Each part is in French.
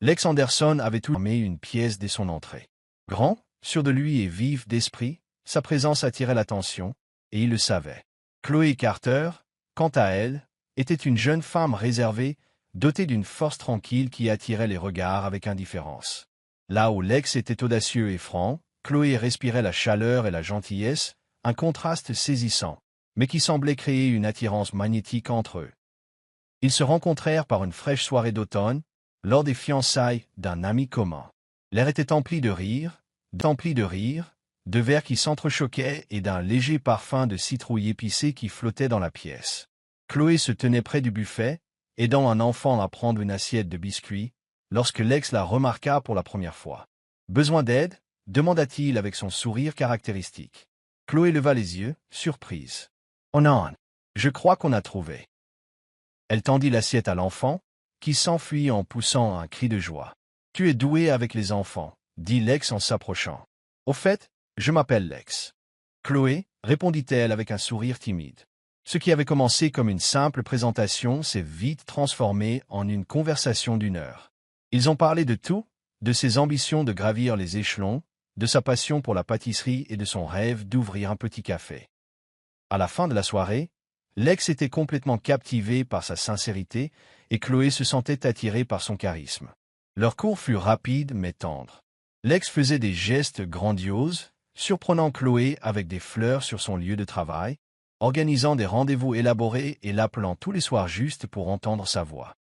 Lex Anderson avait tout armé une pièce dès son entrée. Grand, sûr de lui et vif d'esprit, sa présence attirait l'attention, et il le savait. Chloé Carter, quant à elle, était une jeune femme réservée, dotée d'une force tranquille qui attirait les regards avec indifférence. Là où Lex était audacieux et franc, Chloé respirait la chaleur et la gentillesse, un contraste saisissant, mais qui semblait créer une attirance magnétique entre eux. Ils se rencontrèrent par une fraîche soirée d'automne, lors des fiançailles d'un ami commun. L'air était empli de rire, de verres qui s'entrechoquaient et d'un léger parfum de citrouille épicée qui flottait dans la pièce. Chloé se tenait près du buffet, aidant un enfant à prendre une assiette de biscuits, lorsque Lex la remarqua pour la première fois. « Besoin d'aide » demanda-t-il avec son sourire caractéristique. Chloé leva les yeux, surprise. « Oh non, je crois qu'on a trouvé. » Elle tendit l'assiette à l'enfant, qui s'enfuit en poussant un cri de joie. « Tu es doué avec les enfants, » dit Lex en s'approchant. « Au fait, je m'appelle Lex. » Chloé, répondit-elle avec un sourire timide. Ce qui avait commencé comme une simple présentation s'est vite transformé en une conversation d'1 heure. Ils ont parlé de tout, de ses ambitions de gravir les échelons, de sa passion pour la pâtisserie et de son rêve d'ouvrir un petit café. À la fin de la soirée, Lex était complètement captivé par sa sincérité et Chloé se sentait attirée par son charisme. Leur cours fut rapide mais tendre. Lex faisait des gestes grandioses, surprenant Chloé avec des fleurs sur son lieu de travail, organisant des rendez-vous élaborés et l'appelant tous les soirs juste pour entendre sa voix.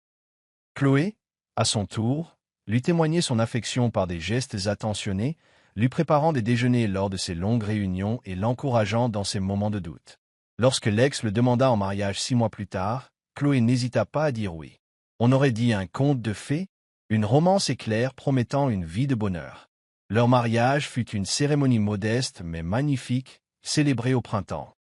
Chloé, à son tour, lui témoignait son affection par des gestes attentionnés, lui préparant des déjeuners lors de ses longues réunions et l'encourageant dans ses moments de doute. Lorsque Lex le demanda en mariage 6 mois plus tard, Chloé n'hésita pas à dire oui. On aurait dit un conte de fées, une romance éclair promettant une vie de bonheur. Leur mariage fut une cérémonie modeste mais magnifique, célébrée au printemps.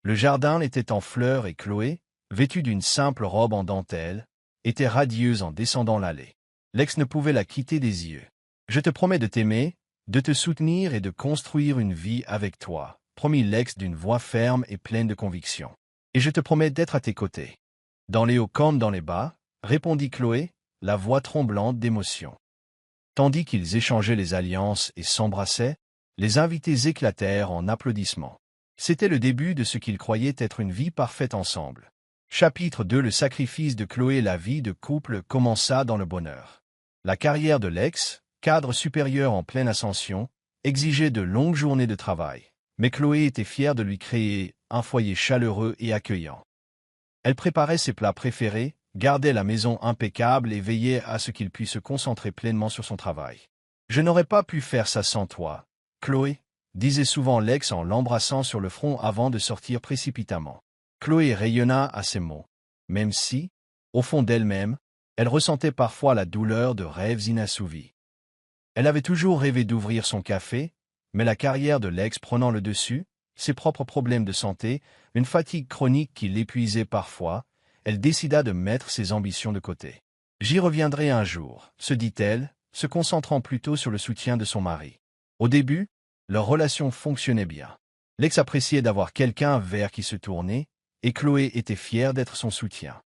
Le jardin était en fleurs et Chloé, vêtue d'une simple robe en dentelle, était radieuse en descendant l'allée. Lex ne pouvait la quitter des yeux. « Je te promets de t'aimer, de te soutenir et de construire une vie avec toi, » promit Lex d'une voix ferme et pleine de conviction. « Et je te promets d'être à tes côtés. » « Dans les hauts comme dans les bas, » répondit Chloé, la voix tremblante d'émotion. Tandis qu'ils échangeaient les alliances et s'embrassaient, les invités éclatèrent en applaudissements. C'était le début de ce qu'ils croyaient être une vie parfaite ensemble. Chapitre 2. Le sacrifice de Chloé. La vie de couple commença dans le bonheur. La carrière de Lex, cadre supérieur en pleine ascension, exigeait de longues journées de travail, mais Chloé était fière de lui créer un foyer chaleureux et accueillant. Elle préparait ses plats préférés, gardait la maison impeccable et veillait à ce qu'il puisse se concentrer pleinement sur son travail. « Je n'aurais pas pu faire ça sans toi, Chloé », disait souvent Lex en l'embrassant sur le front avant de sortir précipitamment. Chloé rayonna à ces mots, même si, au fond d'elle-même, elle ressentait parfois la douleur de rêves inassouvis. Elle avait toujours rêvé d'ouvrir son café, mais la carrière de Lex prenant le dessus, ses propres problèmes de santé, une fatigue chronique qui l'épuisait parfois, elle décida de mettre ses ambitions de côté. « J'y reviendrai un jour », se dit-elle, se concentrant plutôt sur le soutien de son mari. Au début, leur relation fonctionnait bien. Lex appréciait d'avoir quelqu'un vers qui se tourner, et Chloé était fière d'être son soutien.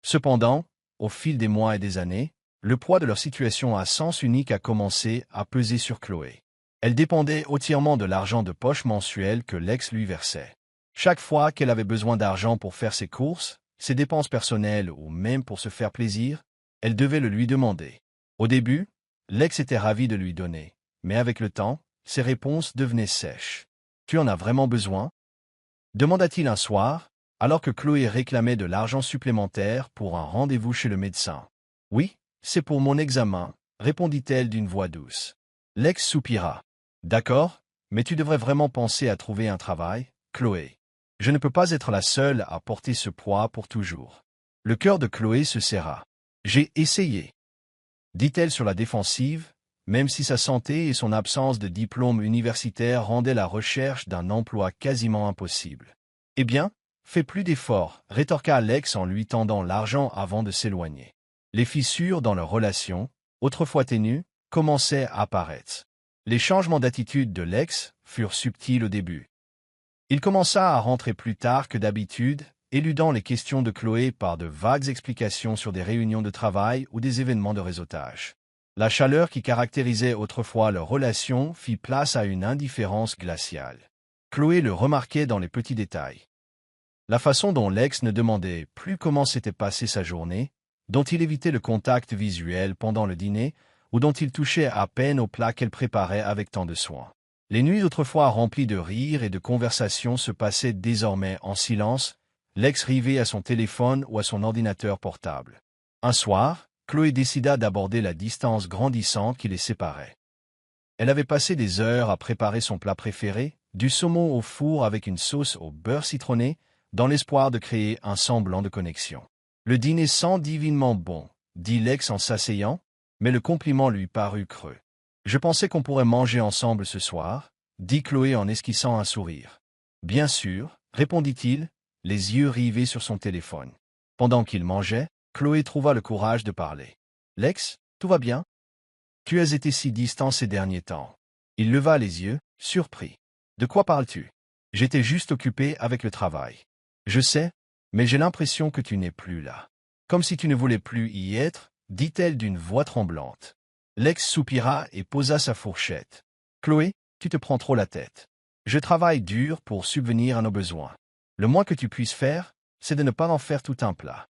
Cependant, au fil des mois et des années, le poids de leur situation à sens unique a commencé à peser sur Chloé. Elle dépendait entièrement de l'argent de poche mensuel que Lex lui versait. Chaque fois qu'elle avait besoin d'argent pour faire ses courses, ses dépenses personnelles ou même pour se faire plaisir, elle devait le lui demander. Au début, Lex était ravi de lui donner, mais avec le temps, ses réponses devenaient sèches. « Tu en as vraiment besoin ?» demanda-t-il un soir, alors que Chloé réclamait de l'argent supplémentaire pour un rendez-vous chez le médecin. « Oui, c'est pour mon examen, » répondit-elle d'une voix douce. Lex soupira. « D'accord, mais tu devrais vraiment penser à trouver un travail, Chloé. Je ne peux pas être la seule à porter ce poids pour toujours. » Le cœur de Chloé se serra. « J'ai essayé, » dit-elle sur la défensive, même si sa santé et son absence de diplôme universitaire rendaient la recherche d'un emploi quasiment impossible. « Eh bien, fais plus d'efforts, » rétorqua Lex en lui tendant l'argent avant de s'éloigner. Les fissures dans leur relation, autrefois ténues, commençaient à apparaître. Les changements d'attitude de Lex furent subtils au début. Il commença à rentrer plus tard que d'habitude, éludant les questions de Chloé par de vagues explications sur des réunions de travail ou des événements de réseautage. La chaleur qui caractérisait autrefois leur relation fit place à une indifférence glaciale. Chloé le remarquait dans les petits détails. La façon dont l'ex ne demandait plus comment s'était passée sa journée, dont il évitait le contact visuel pendant le dîner, ou dont il touchait à peine au plat qu'elle préparait avec tant de soin. Les nuits autrefois remplies de rires et de conversations se passaient désormais en silence, l'ex rivé à son téléphone ou à son ordinateur portable. Un soir, Chloé décida d'aborder la distance grandissante qui les séparait. Elle avait passé des heures à préparer son plat préféré, du saumon au four avec une sauce au beurre citronné, dans l'espoir de créer un semblant de connexion. Le dîner sent divinement bon, dit l'ex en s'asseyant, mais le compliment lui parut creux. Je pensais qu'on pourrait manger ensemble ce soir, dit Chloé en esquissant un sourire. Bien sûr, répondit-il, les yeux rivés sur son téléphone. Pendant qu'il mangeait, Chloé trouva le courage de parler. Lex, tout va bien? Tu as été si distant ces derniers temps. Il leva les yeux, surpris. De quoi parles-tu? J'étais juste occupé avec le travail. Je sais, mais j'ai l'impression que tu n'es plus là. Comme si tu ne voulais plus y être, dit-elle d'une voix tremblante. Lex soupira et posa sa fourchette. Chloé, tu te prends trop la tête. Je travaille dur pour subvenir à nos besoins. Le moins que tu puisses faire, c'est de ne pas en faire tout un plat.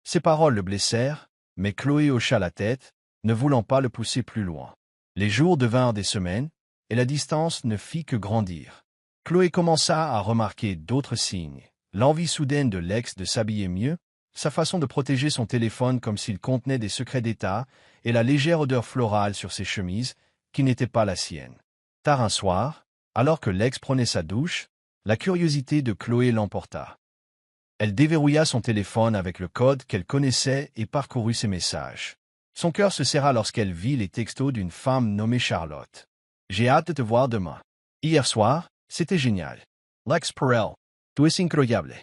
Ces paroles le blessèrent, mais Chloé hocha la tête, ne voulant pas le pousser plus loin. Les jours devinrent des semaines, et la distance ne fit que grandir. Chloé commença à remarquer d'autres signes. L'envie soudaine de l'ex de s'habiller mieux, sa façon de protéger son téléphone comme s'il contenait des secrets d'État, et la légère odeur florale sur ses chemises, qui n'était pas la sienne. Tard un soir, alors que l'ex prenait sa douche, la curiosité de Chloé l'emporta. Elle déverrouilla son téléphone avec le code qu'elle connaissait et parcourut ses messages. Son cœur se serra lorsqu'elle vit les textos d'une femme nommée Charlotte. « J'ai hâte de te voir demain. Hier soir, c'était génial. Lex Perel, tu es incroyable. »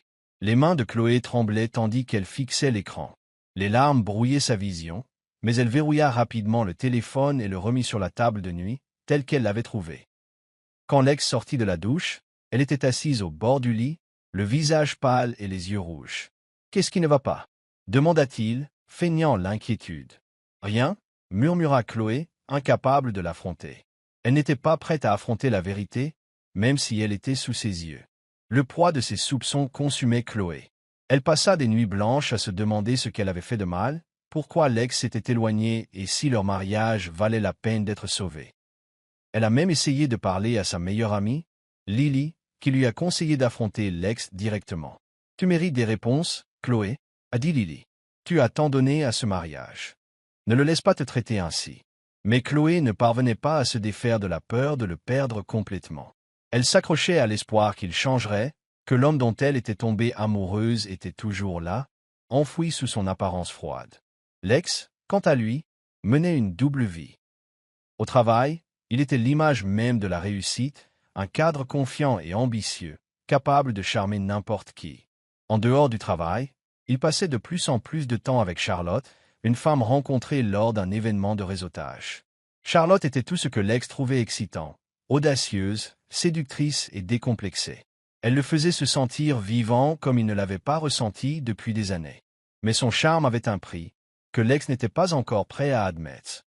Les mains de Chloé tremblaient tandis qu'elle fixait l'écran. Les larmes brouillaient sa vision, mais elle verrouilla rapidement le téléphone et le remit sur la table de nuit, tel qu'elle l'avait trouvé. Quand l'ex sortit de la douche, elle était assise au bord du lit, le visage pâle et les yeux rouges. « Qu'est-ce qui ne va pas ?» demanda-t-il, feignant l'inquiétude. « Rien, » murmura Chloé, incapable de l'affronter. Elle n'était pas prête à affronter la vérité, même si elle était sous ses yeux. Le poids de ses soupçons consumait Chloé. Elle passa des nuits blanches à se demander ce qu'elle avait fait de mal, pourquoi l'ex s'était éloigné et si leur mariage valait la peine d'être sauvé. Elle a même essayé de parler à sa meilleure amie, Lily, qui lui a conseillé d'affronter l'ex directement. « Tu mérites des réponses, Chloé, » a dit Lily. « Tu as tant donné à ce mariage. Ne le laisse pas te traiter ainsi. » Mais Chloé ne parvenait pas à se défaire de la peur de le perdre complètement. Elle s'accrochait à l'espoir qu'il changerait, que l'homme dont elle était tombée amoureuse était toujours là, enfoui sous son apparence froide. L'ex, quant à lui, menait une double vie. Au travail, il était l'image même de la réussite, un cadre confiant et ambitieux, capable de charmer n'importe qui. En dehors du travail, il passait de plus en plus de temps avec Charlotte, une femme rencontrée lors d'un événement de réseautage. Charlotte était tout ce que l'ex trouvait excitant, audacieuse, séductrice et décomplexée. Elle le faisait se sentir vivant comme il ne l'avait pas ressenti depuis des années. Mais son charme avait un prix, que l'ex n'était pas encore prêt à admettre.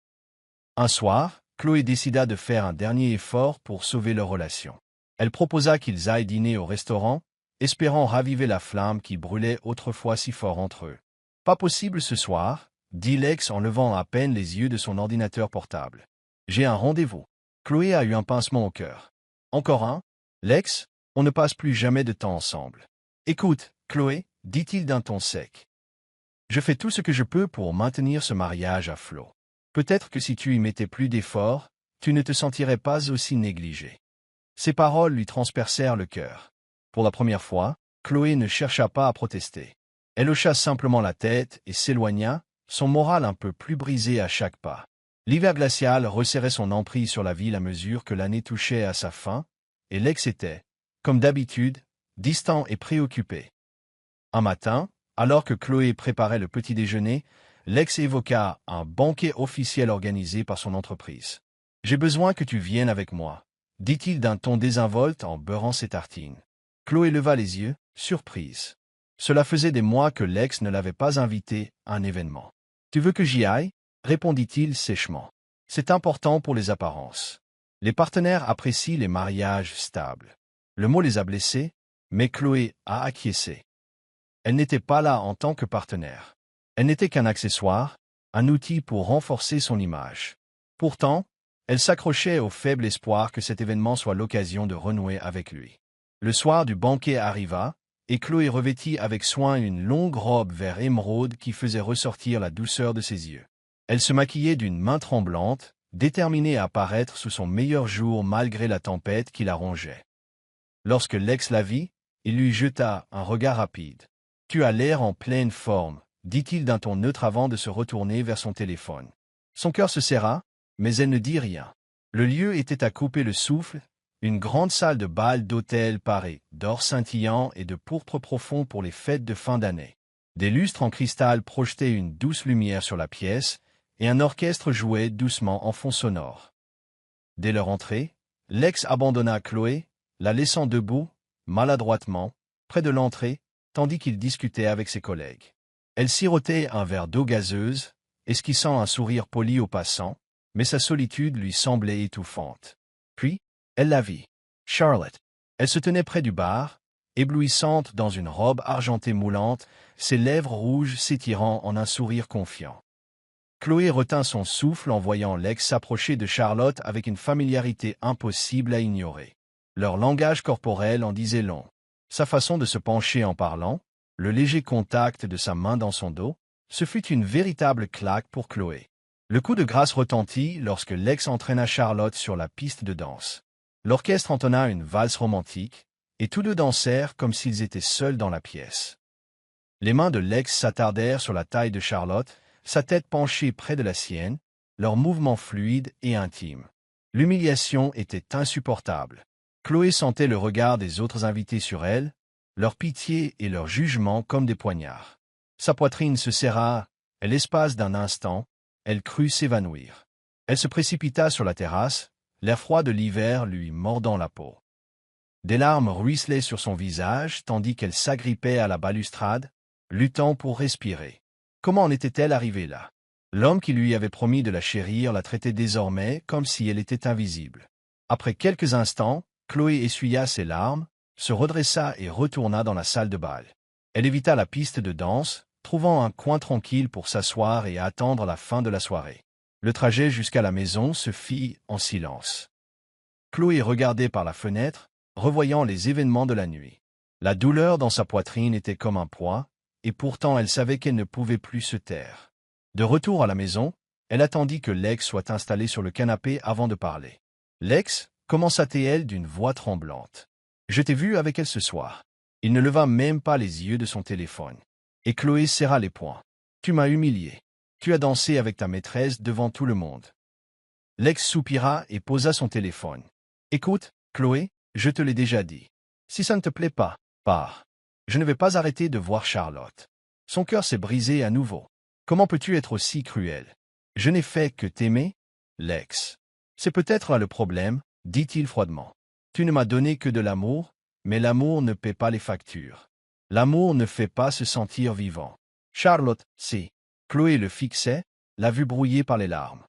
Un soir, Chloé décida de faire un dernier effort pour sauver leur relation. Elle proposa qu'ils aillent dîner au restaurant, espérant raviver la flamme qui brûlait autrefois si fort entre eux. « Pas possible ce soir, » dit l'ex en levant à peine les yeux de son ordinateur portable. « J'ai un rendez-vous. » Chloé a eu un pincement au cœur. « Encore un? Lex, on ne passe plus jamais de temps ensemble. »« Écoute, Chloé, » dit-il d'un ton sec. « Je fais tout ce que je peux pour maintenir ce mariage à flot. Peut-être que si tu y mettais plus d'efforts, tu ne te sentirais pas aussi négligé. » Ces paroles lui transpercèrent le cœur. Pour la première fois, Chloé ne chercha pas à protester. Elle hocha simplement la tête et s'éloigna, son moral un peu plus brisé à chaque pas. L'hiver glacial resserrait son emprise sur la ville à mesure que l'année touchait à sa fin, et l'ex était, comme d'habitude, distant et préoccupé. Un matin, alors que Chloé préparait le petit déjeuner, l'ex évoqua un banquet officiel organisé par son entreprise. « J'ai besoin que tu viennes avec moi, » dit-il d'un ton désinvolte en beurrant ses tartines. Chloé leva les yeux, surprise. Cela faisait des mois que l'ex ne l'avait pas invité à un événement. « Tu veux que j'y aille » répondit-il sèchement. « C'est important pour les apparences. Les partenaires apprécient les mariages stables. » Le mot les a blessés, mais Chloé a acquiescé. Elle n'était pas là en tant que partenaire. Elle n'était qu'un accessoire, un outil pour renforcer son image. Pourtant, elle s'accrochait au faible espoir que cet événement soit l'occasion de renouer avec lui. Le soir du banquet arriva, et Chloé revêtit avec soin une longue robe vert émeraude qui faisait ressortir la douceur de ses yeux. Elle se maquillait d'une main tremblante, déterminée à paraître sous son meilleur jour malgré la tempête qui la rongeait. Lorsque l'ex la vit, il lui jeta un regard rapide. « Tu as l'air en pleine forme », dit-il d'un ton neutre avant de se retourner vers son téléphone. Son cœur se serra, mais elle ne dit rien. Le lieu était à couper le souffle, une grande salle de bal d'hôtel parée d'or scintillant et de pourpre profond pour les fêtes de fin d'année. Des lustres en cristal projetaient une douce lumière sur la pièce, et un orchestre jouait doucement en fond sonore. Dès leur entrée, l'ex abandonna Chloé, la laissant debout, maladroitement, près de l'entrée, tandis qu'il discutait avec ses collègues. Elle sirotait un verre d'eau gazeuse, esquissant un sourire poli aux passants, mais sa solitude lui semblait étouffante. Puis, elle la vit. Charlotte. Elle se tenait près du bar, éblouissante dans une robe argentée moulante, ses lèvres rouges s'étirant en un sourire confiant. Chloé retint son souffle en voyant l'ex s'approcher de Charlotte avec une familiarité impossible à ignorer. Leur langage corporel en disait long. Sa façon de se pencher en parlant, le léger contact de sa main dans son dos, ce fut une véritable claque pour Chloé. Le coup de grâce retentit lorsque l'ex entraîna Charlotte sur la piste de danse. L'orchestre entonna une valse romantique, et tous deux dansèrent comme s'ils étaient seuls dans la pièce. Les mains de l'ex s'attardèrent sur la taille de Charlotte, sa tête penchée près de la sienne, leurs mouvements fluides et intimes. L'humiliation était insupportable. Chloé sentait le regard des autres invités sur elle, leur pitié et leur jugement comme des poignards. Sa poitrine se serra, et l'espace d'un instant, elle crut s'évanouir. Elle se précipita sur la terrasse, l'air froid de l'hiver lui mordant la peau. Des larmes ruisselaient sur son visage tandis qu'elle s'agrippait à la balustrade, luttant pour respirer. Comment en était-elle arrivée là? L'homme qui lui avait promis de la chérir la traitait désormais comme si elle était invisible. Après quelques instants, Chloé essuya ses larmes, se redressa et retourna dans la salle de bal. Elle évita la piste de danse, trouvant un coin tranquille pour s'asseoir et attendre la fin de la soirée. Le trajet jusqu'à la maison se fit en silence. Chloé regardait par la fenêtre, revoyant les événements de la nuit. La douleur dans sa poitrine était comme un poids, et pourtant elle savait qu'elle ne pouvait plus se taire. De retour à la maison, elle attendit que l'ex soit installé sur le canapé avant de parler. L'ex, commença-t-elle d'une voix tremblante. « Je t'ai vu avec elle ce soir. » Il ne leva même pas les yeux de son téléphone. Et Chloé serra les poings. « Tu m'as humilié. Tu as dansé avec ta maîtresse devant tout le monde. » L'ex soupira et posa son téléphone. « Écoute, Chloé, je te l'ai déjà dit. Si ça ne te plaît pas, pars. Je ne vais pas arrêter de voir Charlotte. » Son cœur s'est brisé à nouveau. Comment peux-tu être aussi cruel? Je n'ai fait que t'aimer, l'ex. C'est peut-être là le problème, dit-il froidement. Tu ne m'as donné que de l'amour, mais l'amour ne paie pas les factures. L'amour ne fait pas se sentir vivant. Charlotte, si. Chloé le fixait, la vue brouillée par les larmes.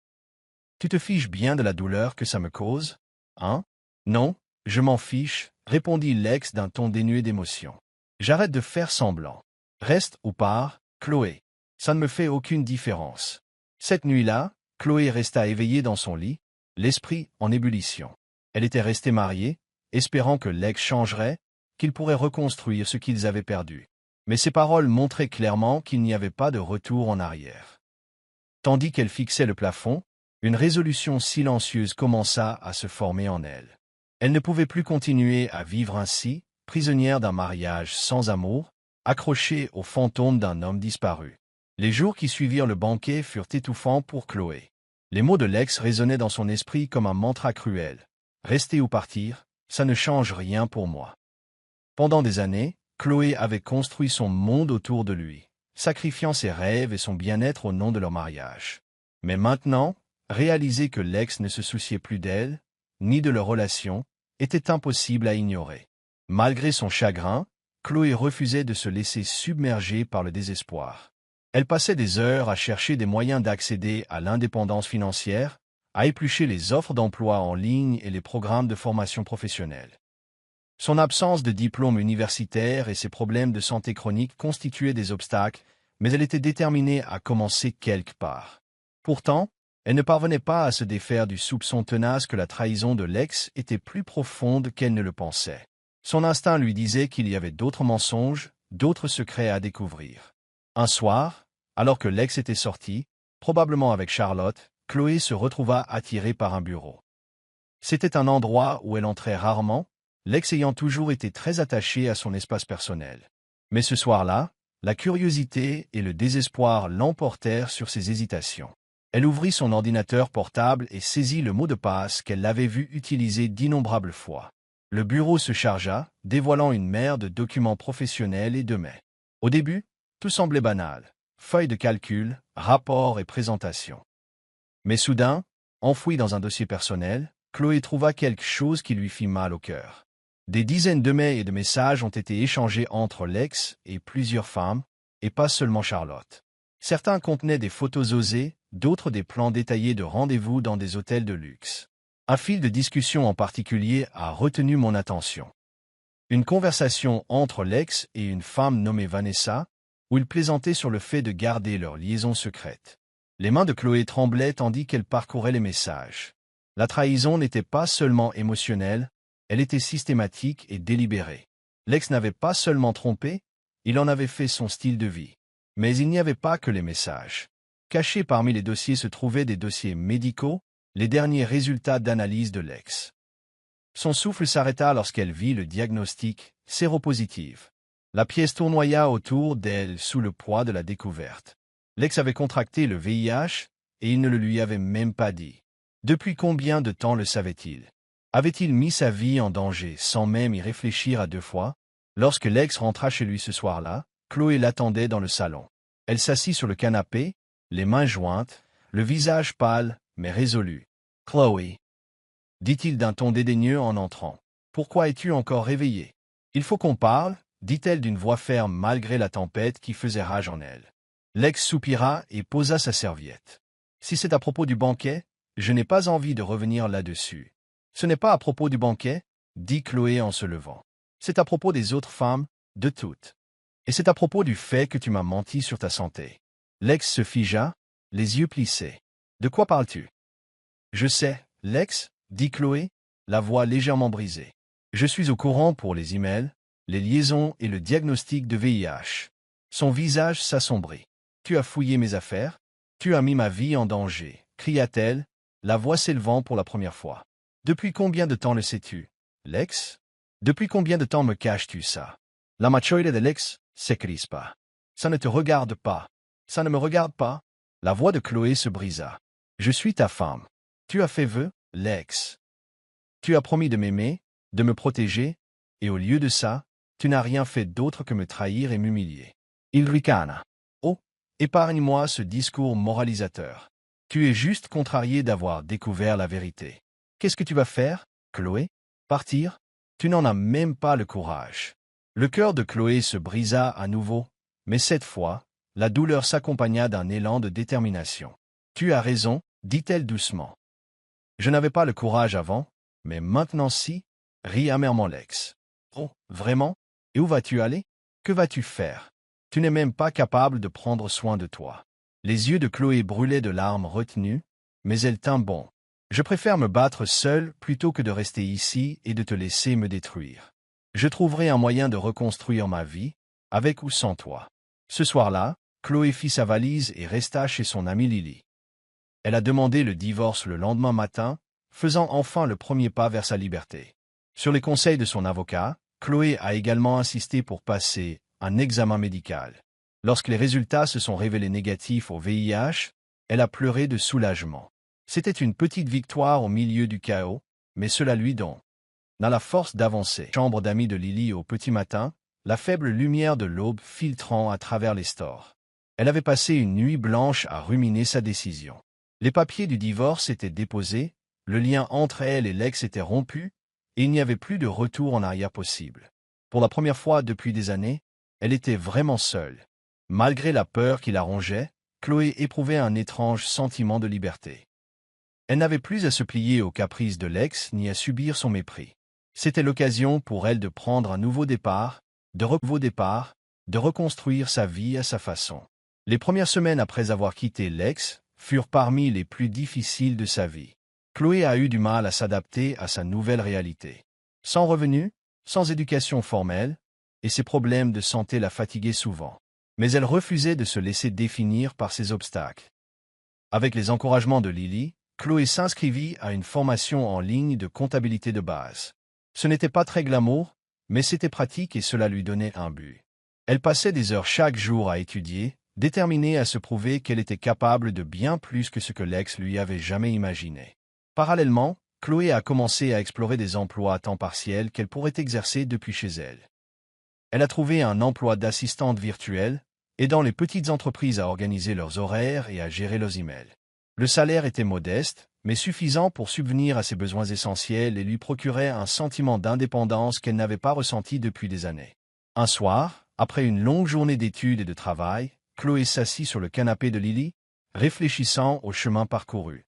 Tu te fiches bien de la douleur que ça me cause, hein? Non, je m'en fiche, répondit l'ex d'un ton dénué d'émotion. J'arrête de faire semblant. Reste ou pars, Chloé. Ça ne me fait aucune différence. Cette nuit-là, Chloé resta éveillée dans son lit, l'esprit en ébullition. Elle était restée mariée, espérant que l'ex changerait, qu'il pourrait reconstruire ce qu'ils avaient perdu. Mais ses paroles montraient clairement qu'il n'y avait pas de retour en arrière. Tandis qu'elle fixait le plafond, une résolution silencieuse commença à se former en elle. Elle ne pouvait plus continuer à vivre ainsi, prisonnière d'un mariage sans amour, accrochée au fantôme d'un homme disparu. Les jours qui suivirent le banquet furent étouffants pour Chloé. Les mots de l'ex résonnaient dans son esprit comme un mantra cruel. « Rester ou partir, ça ne change rien pour moi. » Pendant des années, Chloé avait construit son monde autour de lui, sacrifiant ses rêves et son bien-être au nom de leur mariage. Mais maintenant, réaliser que l'ex ne se souciait plus d'elle, ni de leur relation, était impossible à ignorer. Malgré son chagrin, Chloé refusait de se laisser submerger par le désespoir. Elle passait des heures à chercher des moyens d'accéder à l'indépendance financière, à éplucher les offres d'emploi en ligne et les programmes de formation professionnelle. Son absence de diplôme universitaire et ses problèmes de santé chronique constituaient des obstacles, mais elle était déterminée à commencer quelque part. Pourtant, elle ne parvenait pas à se défaire du soupçon tenace que la trahison de l'ex était plus profonde qu'elle ne le pensait. Son instinct lui disait qu'il y avait d'autres mensonges, d'autres secrets à découvrir. Un soir, alors que l'ex était sorti, probablement avec Charlotte, Chloé se retrouva attirée par un bureau. C'était un endroit où elle entrait rarement, l'ex ayant toujours été très attaché à son espace personnel. Mais ce soir-là, la curiosité et le désespoir l'emportèrent sur ses hésitations. Elle ouvrit son ordinateur portable et saisit le mot de passe qu'elle avait vu utiliser d'innombrables fois. Le bureau se chargea, dévoilant une mer de documents professionnels et de mails. Au début, tout semblait banal. Feuilles de calcul, rapports et présentations. Mais soudain, enfouie dans un dossier personnel, Chloé trouva quelque chose qui lui fit mal au cœur. Des dizaines de mails et de messages ont été échangés entre l'ex et plusieurs femmes, et pas seulement Charlotte. Certains contenaient des photos osées, d'autres des plans détaillés de rendez-vous dans des hôtels de luxe. Un fil de discussion en particulier a retenu mon attention. Une conversation entre l'ex et une femme nommée Vanessa, où ils plaisantaient sur le fait de garder leur liaison secrète. Les mains de Chloé tremblaient tandis qu'elle parcourait les messages. La trahison n'était pas seulement émotionnelle, elle était systématique et délibérée. L'ex n'avait pas seulement trompé, il en avait fait son style de vie. Mais il n'y avait pas que les messages. Cachés parmi les dossiers se trouvaient des dossiers médicaux, les derniers résultats d'analyse de l'ex. Son souffle s'arrêta lorsqu'elle vit le diagnostic séropositif. La pièce tournoya autour d'elle sous le poids de la découverte. L'ex avait contracté le VIH et il ne le lui avait même pas dit. Depuis combien de temps le savait-il? Avait-il mis sa vie en danger sans même y réfléchir à deux fois? Lorsque l'ex rentra chez lui ce soir-là, Chloé l'attendait dans le salon. Elle s'assit sur le canapé, les mains jointes, le visage pâle, mais résolu. « Chloé, » dit-il d'un ton dédaigneux en entrant. « Pourquoi es-tu encore réveillée? Il faut qu'on parle, » dit-elle d'une voix ferme malgré la tempête qui faisait rage en elle. L'ex soupira et posa sa serviette. « Si c'est à propos du banquet, je n'ai pas envie de revenir là-dessus. »« Ce n'est pas à propos du banquet, » dit Chloé en se levant. « C'est à propos des autres femmes, de toutes. Et c'est à propos du fait que tu m'as menti sur ta santé. » L'ex se figea, les yeux plissés. « De quoi parles-tu? »« Je sais, l'ex, » dit Chloé, la voix légèrement brisée. « Je suis au courant pour les emails, les liaisons et le diagnostic de VIH. » Son visage s'assombrit. « Tu as fouillé mes affaires? Tu as mis ma vie en danger, » cria-t-elle, la voix s'élevant pour la première fois. « Depuis combien de temps le sais-tu, l'ex? Depuis combien de temps me caches-tu ça? » La majorité de l'ex s'écrispa. « Ça ne te regarde pas. Ça ne me regarde pas. » La voix de Chloé se brisa. « Je suis ta femme. Tu as fait vœu, l'ex. Tu as promis de m'aimer, de me protéger, et au lieu de ça, tu n'as rien fait d'autre que me trahir et m'humilier. » Il ricana. « Oh, épargne-moi ce discours moralisateur. Tu es juste contrarié d'avoir découvert la vérité. Qu'est-ce que tu vas faire, Chloé? Partir? Tu n'en as même pas le courage. » Le cœur de Chloé se brisa à nouveau, mais cette fois, la douleur s'accompagna d'un élan de détermination. « Tu as raison, » dit-elle doucement. « Je n'avais pas le courage avant, mais maintenant si, » rit amèrement l'ex. « Oh, vraiment? Et où vas-tu aller? Que vas-tu faire? Tu n'es même pas capable de prendre soin de toi. » Les yeux de Chloé brûlaient de larmes retenues, mais elle tint bon. « Je préfère me battre seule plutôt que de rester ici et de te laisser me détruire. Je trouverai un moyen de reconstruire ma vie, avec ou sans toi. » Ce soir-là, Chloé fit sa valise et resta chez son amie Lily. Elle a demandé le divorce le lendemain matin, faisant enfin le premier pas vers sa liberté. Sur les conseils de son avocat, Chloé a également insisté pour passer un examen médical. Lorsque les résultats se sont révélés négatifs au VIH, elle a pleuré de soulagement. C'était une petite victoire au milieu du chaos, mais cela lui donne la force d'avancer. Chambre d'amis de Lily au petit matin, la faible lumière de l'aube filtrant à travers les stores. Elle avait passé une nuit blanche à ruminer sa décision. Les papiers du divorce étaient déposés, le lien entre elle et l'ex était rompu, et il n'y avait plus de retour en arrière possible. Pour la première fois depuis des années, elle était vraiment seule. Malgré la peur qui la rongeait, Chloé éprouvait un étrange sentiment de liberté. Elle n'avait plus à se plier aux caprices de l'ex ni à subir son mépris. C'était l'occasion pour elle de prendre un nouveau départ, de reconstruire sa vie à sa façon. Les premières semaines après avoir quitté l'ex furent parmi les plus difficiles de sa vie. Chloé a eu du mal à s'adapter à sa nouvelle réalité. Sans revenus, sans éducation formelle, et ses problèmes de santé la fatiguaient souvent. Mais elle refusait de se laisser définir par ces obstacles. Avec les encouragements de Lily, Chloé s'inscrivit à une formation en ligne de comptabilité de base. Ce n'était pas très glamour, mais c'était pratique et cela lui donnait un but. Elle passait des heures chaque jour à étudier, déterminée à se prouver qu'elle était capable de bien plus que ce que l'ex lui avait jamais imaginé. Parallèlement, Chloé a commencé à explorer des emplois à temps partiel qu'elle pourrait exercer depuis chez elle. Elle a trouvé un emploi d'assistante virtuelle, aidant les petites entreprises à organiser leurs horaires et à gérer leurs emails. Le salaire était modeste, mais suffisant pour subvenir à ses besoins essentiels et lui procurait un sentiment d'indépendance qu'elle n'avait pas ressenti depuis des années. Un soir, après une longue journée d'études et de travail, Chloé s'assit sur le canapé de Lily, réfléchissant au chemin parcouru.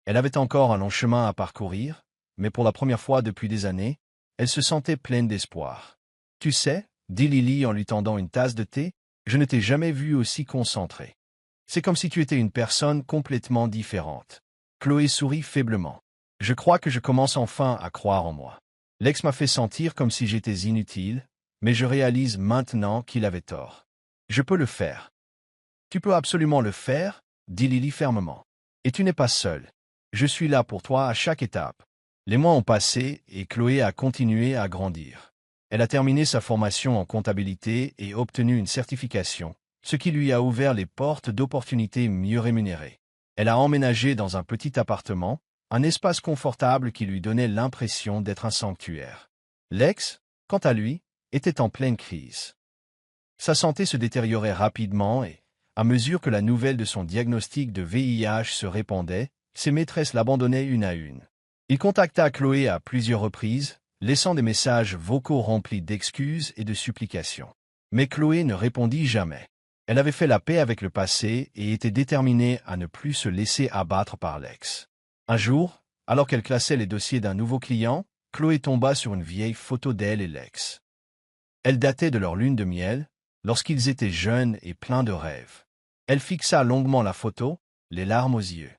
Elle avait encore un long chemin à parcourir, mais pour la première fois depuis des années, elle se sentait pleine d'espoir. « Tu sais, » dit Lily en lui tendant une tasse de thé, « je ne t'ai jamais vue aussi concentrée. C'est comme si tu étais une personne complètement différente. » Chloé sourit faiblement. « Je crois que je commence enfin à croire en moi. L'ex m'a fait sentir comme si j'étais inutile, mais je réalise maintenant qu'il avait tort. Je peux le faire. » « Tu peux absolument le faire, » dit Lily fermement. « Et tu n'es pas seule. Je suis là pour toi à chaque étape. » Les mois ont passé et Chloé a continué à grandir. Elle a terminé sa formation en comptabilité et obtenu une certification, ce qui lui a ouvert les portes d'opportunités mieux rémunérées. Elle a emménagé dans un petit appartement, un espace confortable qui lui donnait l'impression d'être un sanctuaire. L'ex, quant à lui, était en pleine crise. Sa santé se détériorait rapidement et, à mesure que la nouvelle de son diagnostic de VIH se répandait, ses maîtresses l'abandonnaient une à une. Il contacta Chloé à plusieurs reprises, laissant des messages vocaux remplis d'excuses et de supplications. Mais Chloé ne répondit jamais. Elle avait fait la paix avec le passé et était déterminée à ne plus se laisser abattre par l'ex. Un jour, alors qu'elle classait les dossiers d'un nouveau client, Chloé tomba sur une vieille photo d'elle et l'ex. Elle datait de leur lune de miel, lorsqu'ils étaient jeunes et pleins de rêves. Elle fixa longuement la photo, les larmes aux yeux.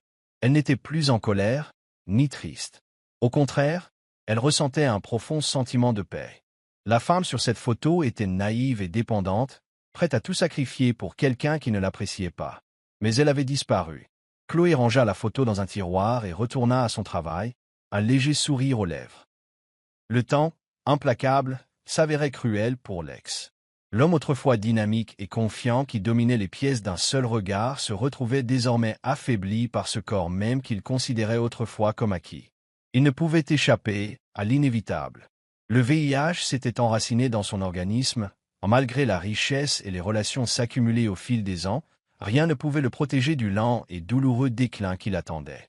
Elle n'était plus en colère, ni triste. Au contraire, elle ressentait un profond sentiment de paix. La femme sur cette photo était naïve et dépendante, prête à tout sacrifier pour quelqu'un qui ne l'appréciait pas. Mais elle avait disparu. Chloé rangea la photo dans un tiroir et retourna à son travail, un léger sourire aux lèvres. Le temps, implacable, s'avérait cruel pour l'ex. L'homme autrefois dynamique et confiant qui dominait les pièces d'un seul regard se retrouvait désormais affaibli par ce corps même qu'il considérait autrefois comme acquis. Il ne pouvait échapper à l'inévitable. Le VIH s'était enraciné dans son organisme, malgré la richesse et les relations s'accumulaient au fil des ans, rien ne pouvait le protéger du lent et douloureux déclin qui l'attendait.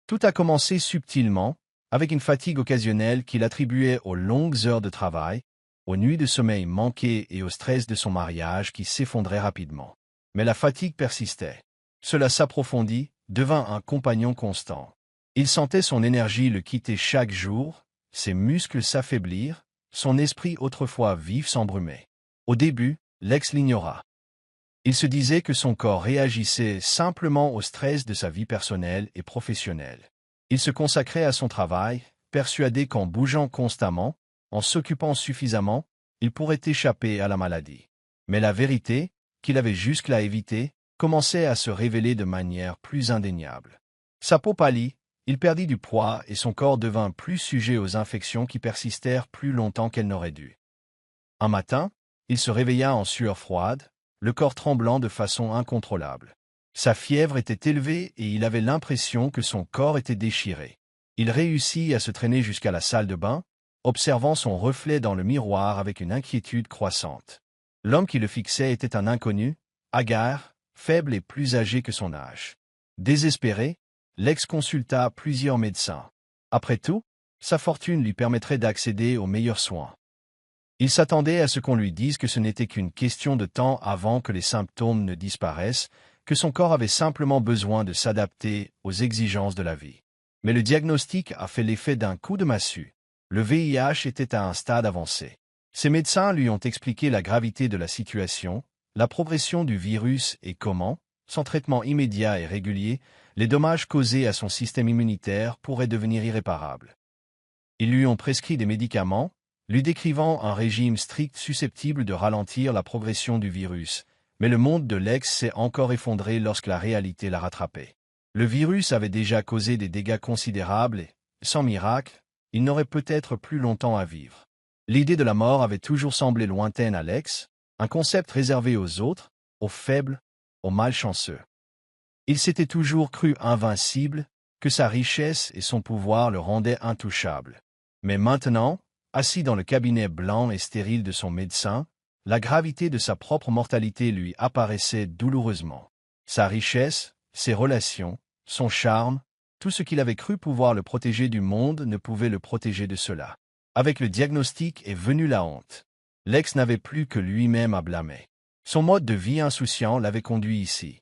Tout a commencé subtilement, avec une fatigue occasionnelle qu'il attribuait aux longues heures de travail, aux nuits de sommeil manquées et au stress de son mariage qui s'effondrait rapidement. Mais la fatigue persistait. Cela s'approfondit, devint un compagnon constant. Il sentait son énergie le quitter chaque jour, ses muscles s'affaiblir, son esprit autrefois vif s'embrumait. Au début, l'ex l'ignora. Il se disait que son corps réagissait simplement au stress de sa vie personnelle et professionnelle. Il se consacrait à son travail, persuadé qu'en bougeant constamment, en s'occupant suffisamment, il pourrait échapper à la maladie. Mais la vérité, qu'il avait jusque-là évitée, commençait à se révéler de manière plus indéniable. Sa peau pâlit, il perdit du poids et son corps devint plus sujet aux infections qui persistèrent plus longtemps qu'elles n'auraient dû. Un matin, il se réveilla en sueur froide, le corps tremblant de façon incontrôlable. Sa fièvre était élevée et il avait l'impression que son corps était déchiré. Il réussit à se traîner jusqu'à la salle de bain, observant son reflet dans le miroir avec une inquiétude croissante. L'homme qui le fixait était un inconnu, hagard, faible et plus âgé que son âge. Désespéré, l'ex consulta plusieurs médecins. Après tout, sa fortune lui permettrait d'accéder aux meilleurs soins. Il s'attendait à ce qu'on lui dise que ce n'était qu'une question de temps avant que les symptômes ne disparaissent, que son corps avait simplement besoin de s'adapter aux exigences de la vie. Mais le diagnostic a fait l'effet d'un coup de massue. Le VIH était à un stade avancé. Ses médecins lui ont expliqué la gravité de la situation, la progression du virus et comment, sans traitement immédiat et régulier, les dommages causés à son système immunitaire pourraient devenir irréparables. Ils lui ont prescrit des médicaments, lui décrivant un régime strict susceptible de ralentir la progression du virus, mais le monde de l'ex s'est encore effondré lorsque la réalité l'a rattrapé. Le virus avait déjà causé des dégâts considérables et, sans miracle, il n'aurait peut-être plus longtemps à vivre. L'idée de la mort avait toujours semblé lointaine à l'ex, un concept réservé aux autres, aux faibles, aux malchanceux. Il s'était toujours cru invincible, que sa richesse et son pouvoir le rendaient intouchable. Mais maintenant, assis dans le cabinet blanc et stérile de son médecin, la gravité de sa propre mortalité lui apparaissait douloureusement. Sa richesse, ses relations, son charme, tout ce qu'il avait cru pouvoir le protéger du monde ne pouvait le protéger de cela. Avec le diagnostic est venue la honte. L'ex n'avait plus que lui-même à blâmer. Son mode de vie insouciant l'avait conduit ici.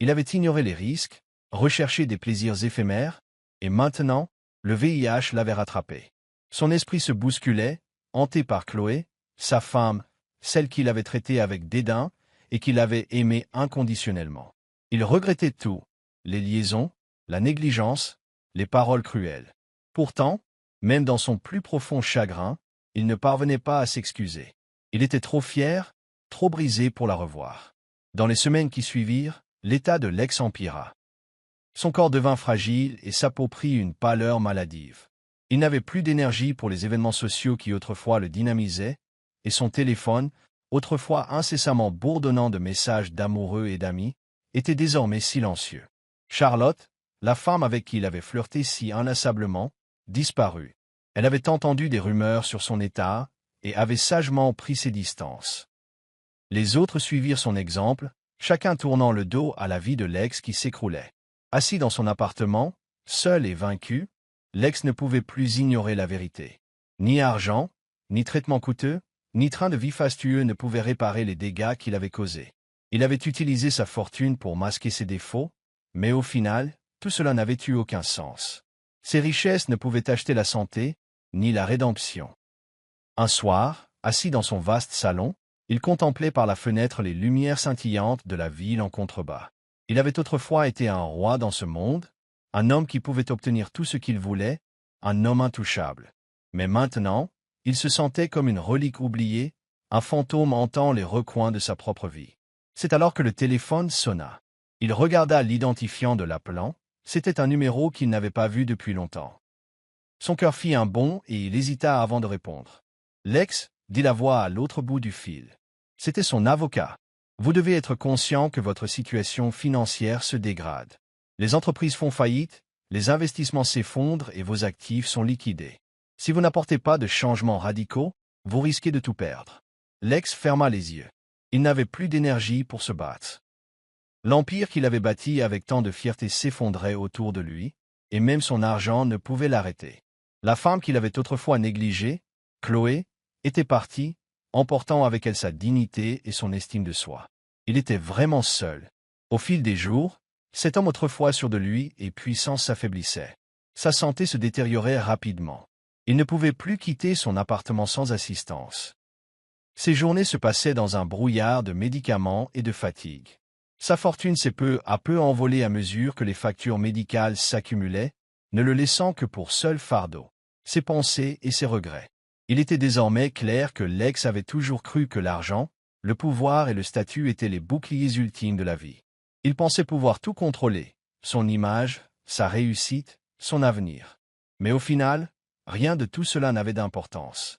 Il avait ignoré les risques, recherché des plaisirs éphémères, et maintenant, le VIH l'avait rattrapé. Son esprit se bousculait, hanté par Chloé, sa femme, celle qu'il avait traitée avec dédain et qu'il avait aimée inconditionnellement. Il regrettait tout, les liaisons, la négligence, les paroles cruelles. Pourtant, même dans son plus profond chagrin, il ne parvenait pas à s'excuser. Il était trop fier, trop brisé pour la revoir. Dans les semaines qui suivirent, l'état de l'ex empira. Son corps devint fragile et sa peau prit une pâleur maladive. Il n'avait plus d'énergie pour les événements sociaux qui autrefois le dynamisaient, et son téléphone, autrefois incessamment bourdonnant de messages d'amoureux et d'amis, était désormais silencieux. Charlotte, la femme avec qui il avait flirté si inlassablement, disparut. Elle avait entendu des rumeurs sur son état et avait sagement pris ses distances. Les autres suivirent son exemple, chacun tournant le dos à la vie de l'ex qui s'écroulait. Assis dans son appartement, seul et vaincu, l'ex ne pouvait plus ignorer la vérité. Ni argent, ni traitement coûteux, ni train de vie fastueux ne pouvaient réparer les dégâts qu'il avait causés. Il avait utilisé sa fortune pour masquer ses défauts, mais au final, tout cela n'avait eu aucun sens. Ses richesses ne pouvaient acheter la santé, ni la rédemption. Un soir, assis dans son vaste salon, il contemplait par la fenêtre les lumières scintillantes de la ville en contrebas. Il avait autrefois été un roi dans ce monde, un homme qui pouvait obtenir tout ce qu'il voulait, un homme intouchable. Mais maintenant, il se sentait comme une relique oubliée, un fantôme hantant les recoins de sa propre vie. C'est alors que le téléphone sonna. Il regarda l'identifiant de l'appelant, c'était un numéro qu'il n'avait pas vu depuis longtemps. Son cœur fit un bond et il hésita avant de répondre. « L'ex » dit la voix à l'autre bout du fil. C'était son avocat. « Vous devez être conscient que votre situation financière se dégrade. Les entreprises font faillite, les investissements s'effondrent et vos actifs sont liquidés. Si vous n'apportez pas de changements radicaux, vous risquez de tout perdre. » L'ex ferma les yeux. Il n'avait plus d'énergie pour se battre. L'empire qu'il avait bâti avec tant de fierté s'effondrait autour de lui, et même son argent ne pouvait l'arrêter. La femme qu'il avait autrefois négligée, Chloé, était partie, emportant avec elle sa dignité et son estime de soi. Il était vraiment seul. Au fil des jours, cet homme autrefois sûr de lui et puissant s'affaiblissait. Sa santé se détériorait rapidement. Il ne pouvait plus quitter son appartement sans assistance. Ses journées se passaient dans un brouillard de médicaments et de fatigue. Sa fortune s'est peu à peu envolée à mesure que les factures médicales s'accumulaient, ne le laissant que pour seul fardeau. Ses pensées et ses regrets. Il était désormais clair que l'ex avait toujours cru que l'argent, le pouvoir et le statut étaient les boucliers ultimes de la vie. Il pensait pouvoir tout contrôler, son image, sa réussite, son avenir. Mais au final, rien de tout cela n'avait d'importance.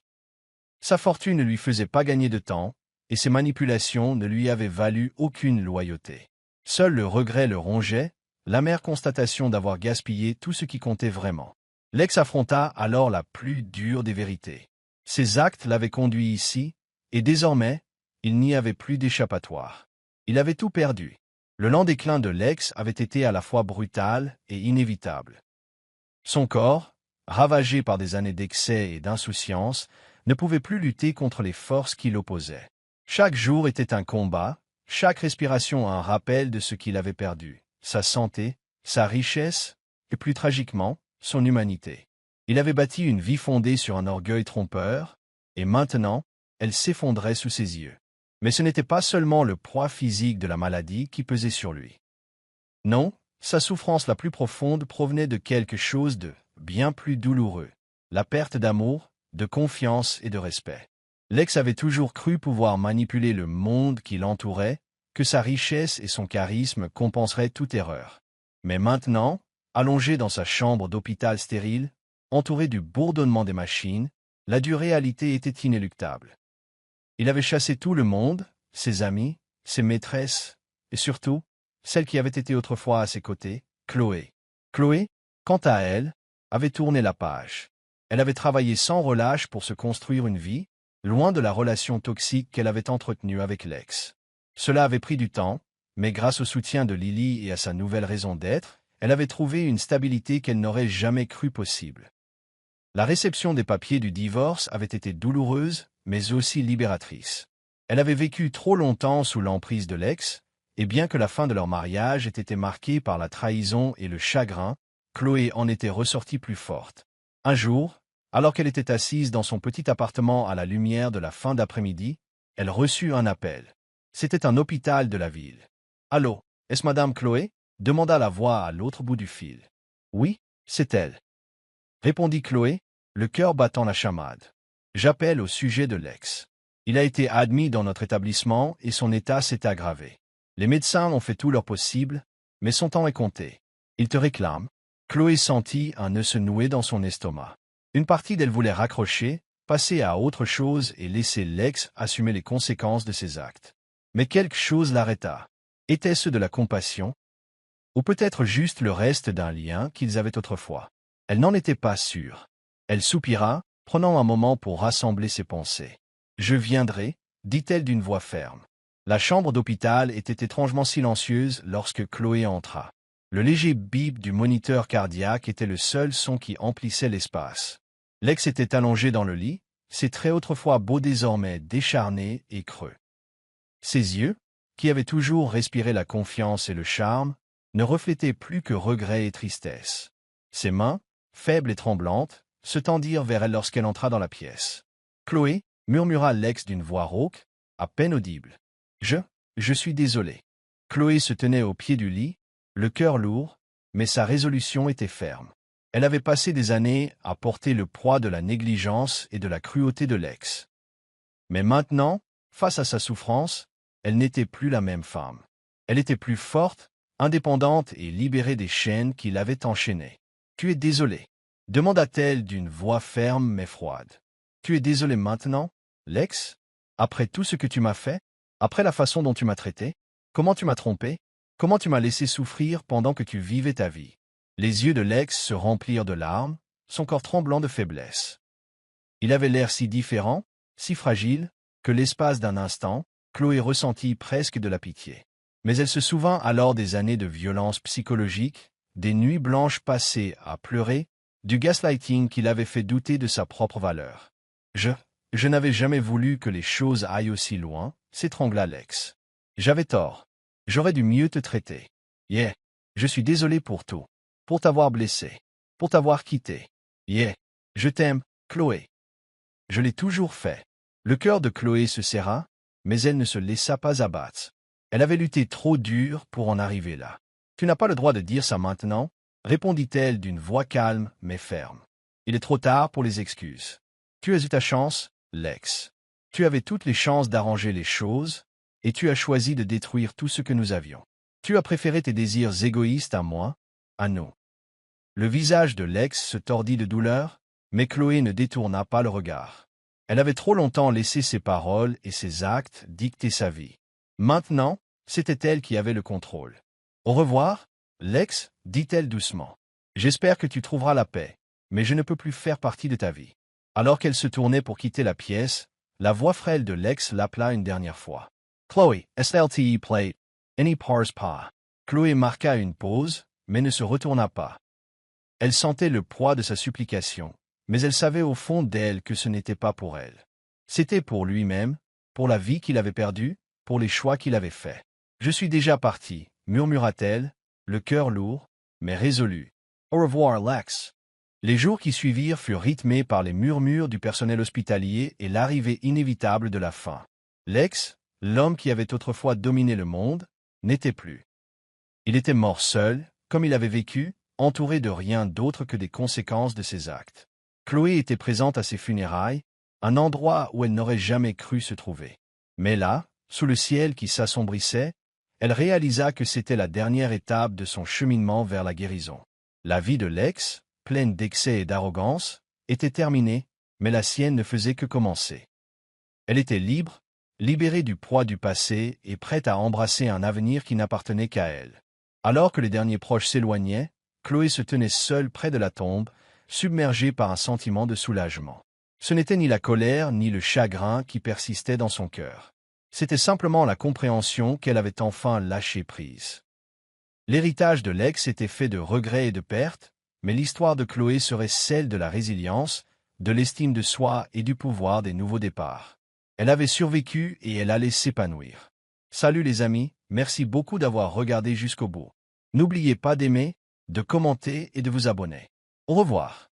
Sa fortune ne lui faisait pas gagner de temps, et ses manipulations ne lui avaient valu aucune loyauté. Seul le regret le rongeait, l'amère constatation d'avoir gaspillé tout ce qui comptait vraiment. L'ex affronta alors la plus dure des vérités. Ses actes l'avaient conduit ici, et désormais, il n'y avait plus d'échappatoire. Il avait tout perdu. Le lent déclin de l'ex avait été à la fois brutal et inévitable. Son corps, ravagé par des années d'excès et d'insouciance, ne pouvait plus lutter contre les forces qui l'opposaient. Chaque jour était un combat, chaque respiration un rappel de ce qu'il avait perdu, sa santé, sa richesse, et plus tragiquement, son humanité. Il avait bâti une vie fondée sur un orgueil trompeur, et maintenant, elle s'effondrait sous ses yeux. Mais ce n'était pas seulement le poids physique de la maladie qui pesait sur lui. Non, sa souffrance la plus profonde provenait de quelque chose de bien plus douloureux, la perte d'amour, de confiance et de respect. Lex avait toujours cru pouvoir manipuler le monde qui l'entourait, que sa richesse et son charisme compenseraient toute erreur. Mais maintenant, allongé dans sa chambre d'hôpital stérile, entouré du bourdonnement des machines, la dure réalité était inéluctable. Il avait chassé tout le monde, ses amis, ses maîtresses, et surtout, celle qui avait été autrefois à ses côtés, Chloé. Chloé, quant à elle, avait tourné la page. Elle avait travaillé sans relâche pour se construire une vie, loin de la relation toxique qu'elle avait entretenue avec Lex. Cela avait pris du temps, mais grâce au soutien de Lily et à sa nouvelle raison d'être, elle avait trouvé une stabilité qu'elle n'aurait jamais cru possible. La réception des papiers du divorce avait été douloureuse, mais aussi libératrice. Elle avait vécu trop longtemps sous l'emprise de Lex, et bien que la fin de leur mariage ait été marquée par la trahison et le chagrin, Chloé en était ressortie plus forte. Un jour, alors qu'elle était assise dans son petit appartement à la lumière de la fin d'après-midi, elle reçut un appel. C'était un hôpital de la ville. « Allô, est-ce Madame Chloé ?» demanda la voix à l'autre bout du fil. « Oui, c'est elle. » répondit Chloé, le cœur battant la chamade. « J'appelle au sujet de Lex. Il a été admis dans notre établissement et son état s'est aggravé. Les médecins ont fait tout leur possible, mais son temps est compté. Il te réclame. » Chloé sentit un nœud se nouer dans son estomac. Une partie d'elle voulait raccrocher, passer à autre chose et laisser Lex assumer les conséquences de ses actes. Mais quelque chose l'arrêta. Était-ce de la compassion? Ou peut-être juste le reste d'un lien qu'ils avaient autrefois? Elle n'en était pas sûre. Elle soupira, prenant un moment pour rassembler ses pensées. « Je viendrai, » dit-elle d'une voix ferme. La chambre d'hôpital était étrangement silencieuse lorsque Chloé entra. Le léger bip du moniteur cardiaque était le seul son qui emplissait l'espace. Lex était allongé dans le lit, ses traits autrefois beaux désormais décharnés et creux. Ses yeux, qui avaient toujours respiré la confiance et le charme, ne reflétaient plus que regret et tristesse. Ses mains, faibles et tremblantes, se tendirent vers elle lorsqu'elle entra dans la pièce. « Chloé » murmura Lex d'une voix rauque, à peine audible. « Je suis désolé. » Chloé se tenait au pied du lit, le cœur lourd, mais sa résolution était ferme. Elle avait passé des années à porter le poids de la négligence et de la cruauté de Lex. Mais maintenant, face à sa souffrance, elle n'était plus la même femme. Elle était plus forte, indépendante et libérée des chaînes qui l'avaient enchaînée. « Tu es désolé ?» demanda-t-elle d'une voix ferme mais froide. « Tu es désolé maintenant, Lex? Après tout ce que tu m'as fait? Après la façon dont tu m'as traité? Comment tu m'as trompé? Comment tu m'as laissé souffrir pendant que tu vivais ta vie? » Les yeux de Lex se remplirent de larmes, son corps tremblant de faiblesse. Il avait l'air si différent, si fragile, que l'espace d'un instant, Chloé ressentit presque de la pitié. Mais elle se souvint alors des années de violence psychologique, des nuits blanches passées à pleurer, du gaslighting qui l'avait fait douter de sa propre valeur. Je n'avais jamais voulu que les choses aillent aussi loin, s'étrangla Lex. J'avais tort. J'aurais dû mieux te traiter. Je suis désolé pour tout. Pour t'avoir blessé. Pour t'avoir quitté. Je t'aime, Chloé. Je l'ai toujours fait. Le cœur de Chloé se serra, mais elle ne se laissa pas abattre. Elle avait lutté trop dur pour en arriver là. Tu n'as pas le droit de dire ça maintenant, répondit-elle d'une voix calme mais ferme. Il est trop tard pour les excuses. Tu as eu ta chance, Lex. Tu avais toutes les chances d'arranger les choses, et tu as choisi de détruire tout ce que nous avions. Tu as préféré tes désirs égoïstes à moi, à nous. Le visage de Lex se tordit de douleur, mais Chloé ne détourna pas le regard. Elle avait trop longtemps laissé ses paroles et ses actes dicter sa vie. Maintenant, c'était elle qui avait le contrôle. « Au revoir, Lex, dit-elle doucement. J'espère que tu trouveras la paix, mais je ne peux plus faire partie de ta vie. » Alors qu'elle se tournait pour quitter la pièce, la voix frêle de Lex l'appela une dernière fois. « Chloé, SLTE plate, any pars pas. » Chloé marqua une pause, mais ne se retourna pas. Elle sentait le poids de sa supplication, mais elle savait au fond d'elle que ce n'était pas pour elle. C'était pour lui-même, pour la vie qu'il avait perdue, pour les choix qu'il avait faits. « Je suis déjà partie », murmura-t-elle, le cœur lourd, mais résolu. « Au revoir, Lex. » Les jours qui suivirent furent rythmés par les murmures du personnel hospitalier et l'arrivée inévitable de la faim. Lex, l'homme qui avait autrefois dominé le monde, n'était plus. Il était mort seul, comme il avait vécu, entouré de rien d'autre que des conséquences de ses actes. Chloé était présente à ses funérailles, un endroit où elle n'aurait jamais cru se trouver. Mais là, sous le ciel qui s'assombrissait, elle réalisa que c'était la dernière étape de son cheminement vers la guérison. La vie de Lex, pleine d'excès et d'arrogance, était terminée, mais la sienne ne faisait que commencer. Elle était libre, libérée du poids du passé et prête à embrasser un avenir qui n'appartenait qu'à elle. Alors que les derniers proches s'éloignaient, Chloé se tenait seule près de la tombe, submergée par un sentiment de soulagement. Ce n'était ni la colère ni le chagrin qui persistaient dans son cœur. C'était simplement la compréhension qu'elle avait enfin lâché prise. L'héritage de Lex était fait de regrets et de pertes, mais l'histoire de Chloé serait celle de la résilience, de l'estime de soi et du pouvoir des nouveaux départs. Elle avait survécu et elle allait s'épanouir. Salut les amis, merci beaucoup d'avoir regardé jusqu'au bout. N'oubliez pas d'aimer, de commenter et de vous abonner. Au revoir.